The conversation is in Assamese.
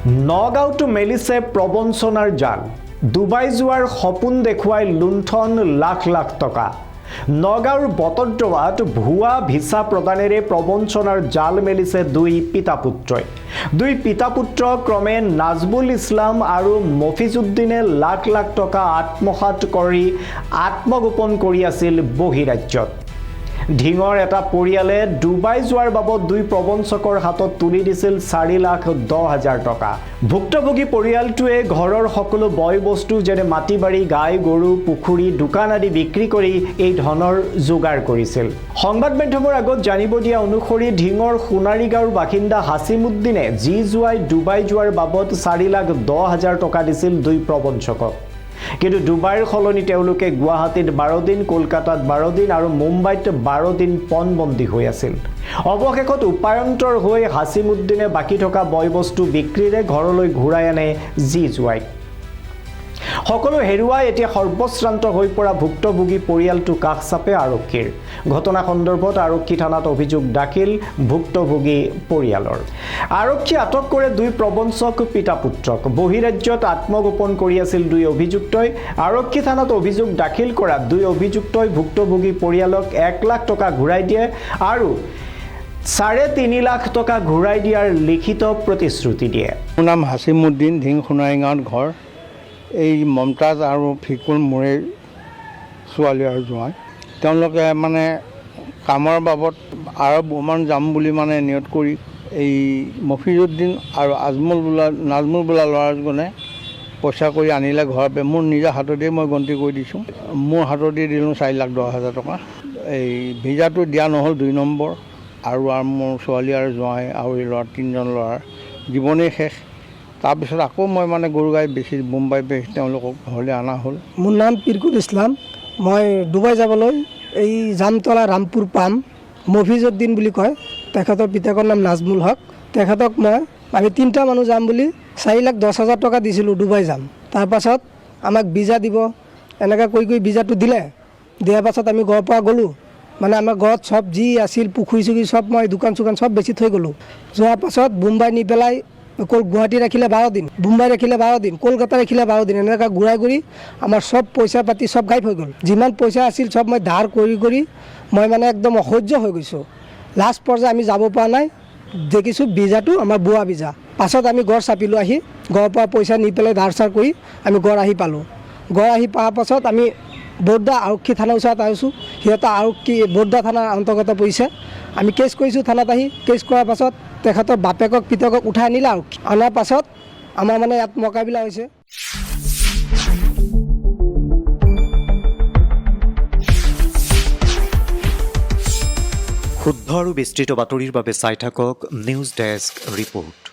নগাঁওতো মেলিছে প্ৰবঞ্চনাৰ জাল ডুবাই যোৱাৰ সপোন দেখুৱাই লুণ্ঠন লাখ লাখ টকা নগাঁওৰ বটদ্ৰৱাত ভুৱা ভিসা প্ৰদানেৰে প্ৰবঞ্চনাৰ জাল মেলিছে দুই পিতা-পুত্ৰ ক্ৰমে নাজবুল ইছলাম আৰু মফিজউদ্দিনে লাখ লাখ টকা আত্মসাৎ কৰি আত্মগোপন কৰি আছিল বহিৰাজ্যত ঢিঙৰ এটা পৰিয়ালে ডুবাই যোৱাৰ বাবদ দুই প্ৰবঞ্চকৰ হাতত তুলি দিছিল 4,10,000 টকা ভুক্তভোগী পৰিয়ালটোৱে ঘৰৰ সকলো বয় বস্তু যেনে মাটিবাৰী গাই গৰু পুখুৰী দোকান আদি বিক্ৰী কৰি এই ধনৰ যোগাৰ কৰিছিল সংবাদ মাধ্যমৰ আগত জানিব দিয়া অনুসৰি ঢিঙৰ সোণাৰী গাঁৱৰ বাসিন্দা হাছিমউদ্দিনে জি জুৱাই ডুবাই যোৱাৰ বাবদ 4,10,000 টকা দিছিল দুই প্ৰবঞ্চকক কিন্তু ডুবাইৰ খলনি তেওঁলোকে গুৱাহাটীত 12 দিন কলকাতাত 12 দিন আৰু মুম্বাইত 12 দিন পণবন্দী হৈ আছিল অৱশেষত উপায়ন্তৰ হৈ হাছিমউদ্দিনে বাকি থকা বয়বস্তু বিক্ৰীৰে ঘৰলৈ ঘূৰাই আনে জি জুৱাই সকলো হেৰুৱাই এতিয়া সৰ্বশ্ৰান্ত হৈ পৰা ভুক্তভোগী পৰিয়ালটো কাষ চাপে আৰক্ষীৰ ঘটনা সন্দৰ্ভত আৰক্ষী থানাত অভিযোগ দাখিল ভুক্তভোগী পৰিয়ালৰ আৰক্ষী আটক কৰে দুই প্ৰবঞ্চক পিতা-পুত্ৰক বহিৰাজ্যত আত্মগোপন কৰি আছিল দুই অভিযুক্তই আৰক্ষী থানাত অভিযোগ দাখিল কৰা দুই অভিযুক্তই ভুক্তভোগী পৰিয়ালক 1 লাখ টকা ঘূৰাই দিয়ে আৰু 3.5 লাখ টকা ঘূৰাই দিয়াৰ লিখিত প্ৰতিশ্ৰুতি দিয়ে মোৰ নাম হাছিমউদ্দিন ঢিং সোণাৰী গাঁৱত ঘৰ এই মমতাজ আৰু ফিকুল মোৰে ছোৱালী আৰু জোঁৱাই তেওঁলোকে মানে কামৰ বাবদ আৰব ওমান যাম বুলি মানে নিয়ত কৰি এই মফিজউদ্দিন আৰু নাজমুল বোলা ল'ৰাজনে পইচা কৰি আনিলে ঘৰতে মোৰ নিজৰ হাততেই মই গন্তি কৰি দিছোঁ মোৰ হাততেই দিলোঁ 4,10,000 টকা এই ভিজাটো দিয়া নহ'ল 2 নম্বৰ আৰু মোৰ ছোৱালী আৰু জোঁৱাই আৰু এই ল'ৰা 3জন ল'ৰাৰ জীৱনেই শেষ তাৰপিছত আকৌ মই মানে গৰু গাই বেছি মুম্বাই বেছি তেওঁলোকক ঘৰলৈ অনা হ'ল মোৰ নাম পিৰকুল ইছলাম মই ডুবাই যাবলৈ এই জামতলা ৰামপুৰ পাম মফিজউদ্দিন বুলি কয় তেখেতৰ পিতাকৰ নাম নাজমুল হক তেখেতক আমি 3টা মানুহ যাম বুলি 4,10,000 টকা দিছিলোঁ ডুবাই যাম তাৰপাছত আমাক ভিজা দিব এনেকৈ কৈ ভিজাটো দিয়াৰ পাছত আমি ঘৰৰ পৰা গ'লোঁ মানে আমাৰ ঘৰত সব যি আছিল পুখুৰী চুখুৰী সব মই দোকান চোকান সব বেছি থৈ গ'লোঁ যোৱাৰ পাছত মুম্বাই নি পেলাই গুৱাহাটী ৰাখিলে 12 দিন মুম্বাই ৰাখিলে 12 দিন কলকাতা ৰাখিলে 12 দিন এনেকৈ ঘূৰাই ঘূৰি আমাৰ সব পইচা পাতি সব গাইব হৈ গ'ল যিমান পইচা আছিল সব মই ধাৰ কৰি মই মানে একদম অসহ্য হৈ গৈছোঁ লাষ্ট পৰ্যায়ে আমি যাব পৰা নাই দেখিছোঁ ভিজাটো আমাৰ বুৱা ভিজা পাছত আমি ঘৰ চাপিলোঁ আহি ঘৰৰ পৰা পইচা নি পেলাই ধাৰ চাৰ কৰি আমি ঘৰ আহি পালোঁ ঘৰ আহি পোৱাৰ পাছত আমি বৰদা আৰক্ষী থানাৰ ওচৰত আহিছোঁ সিহঁতে আৰক্ষী বৰদা থানাৰ অন্তৰ্গত পৰিছে আমি কেছ কৰিছোঁ থানাত আহি কেছ কৰাৰ পাছত তেখেতৰ বাপেকক পিতকক উঠাই আনিলে আৰক্ষী অনাৰ পাছত আমাৰ মানে ইয়াত মোকাবিলা হৈছে শুদ্ধ আৰু বিস্তৃত বাতৰিৰ বাবে চাই থাকক নিউজ ডেস্ক ৰিপৰ্ট।